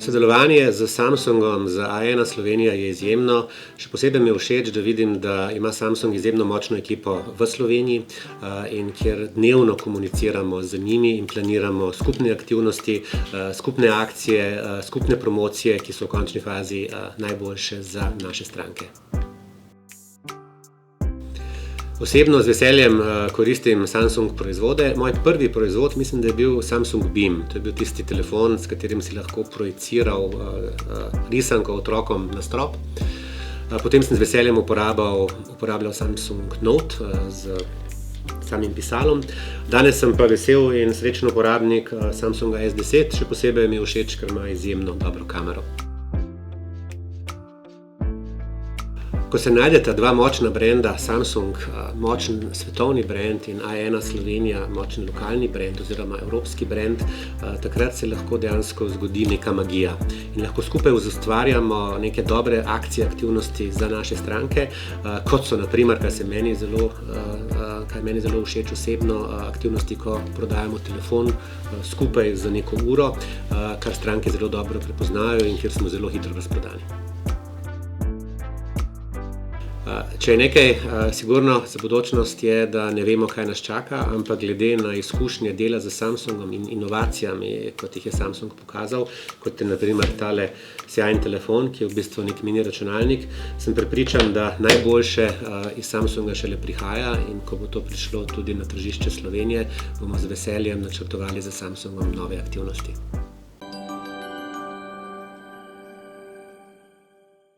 Sodelovanje z Samsungom za A1 Slovenija je izjemno. Še posebej mi je všeč, da vidim, da ima Samsung izjemno močno ekipo v Sloveniji, in kjer dnevno komuniciramo z njimi in planiramo skupne aktivnosti, skupne akcije, skupne promocije, ki so v končni fazi najboljše za naše stranke. Osebno z veseljem koristim Samsung proizvode. Moj prvi proizvod mislim, da je bil Samsung Beam. To je bil tisti telefon, s katerim si lahko projiciral risanko otrokom na strop. Potem sem z veseljem uporabljal Samsung Note z samim pisalom. Danes sem pa vesel in srečen uporabnik Samsunga S10, še posebej mi je všeč, ker ima izjemno dobro kamero. Ko se najdeta dva močna brenda, Samsung, močen svetovni brend, in A1 Slovenija, močen lokalni brend oziroma evropski brend, takrat se lahko dejansko zgodi neka magija. In lahko skupaj ustvarjamo neke dobre akcije, aktivnosti za naše stranke, kot so na primer, kar je meni zelo všeč osebno, aktivnosti, ko prodajamo telefon skupaj za neko uro, kar stranke zelo dobro prepoznajo in kjer smo zelo hitro razprodani. Če je nekaj sigurno za bodočnost, je, da ne vemo, kaj nas čaka, ampak glede na izkušnje dela z Samsungom in inovacijami, kot jih je Samsung pokazal, kot je na primer tale sijajen telefon, ki je v bistvu nek mini računalnik, sem prepričan, da najboljše iz Samsunga šele prihaja, in ko bo to prišlo tudi na tržišče Slovenije, bomo z veseljem načrtovali za Samsungom nove aktivnosti.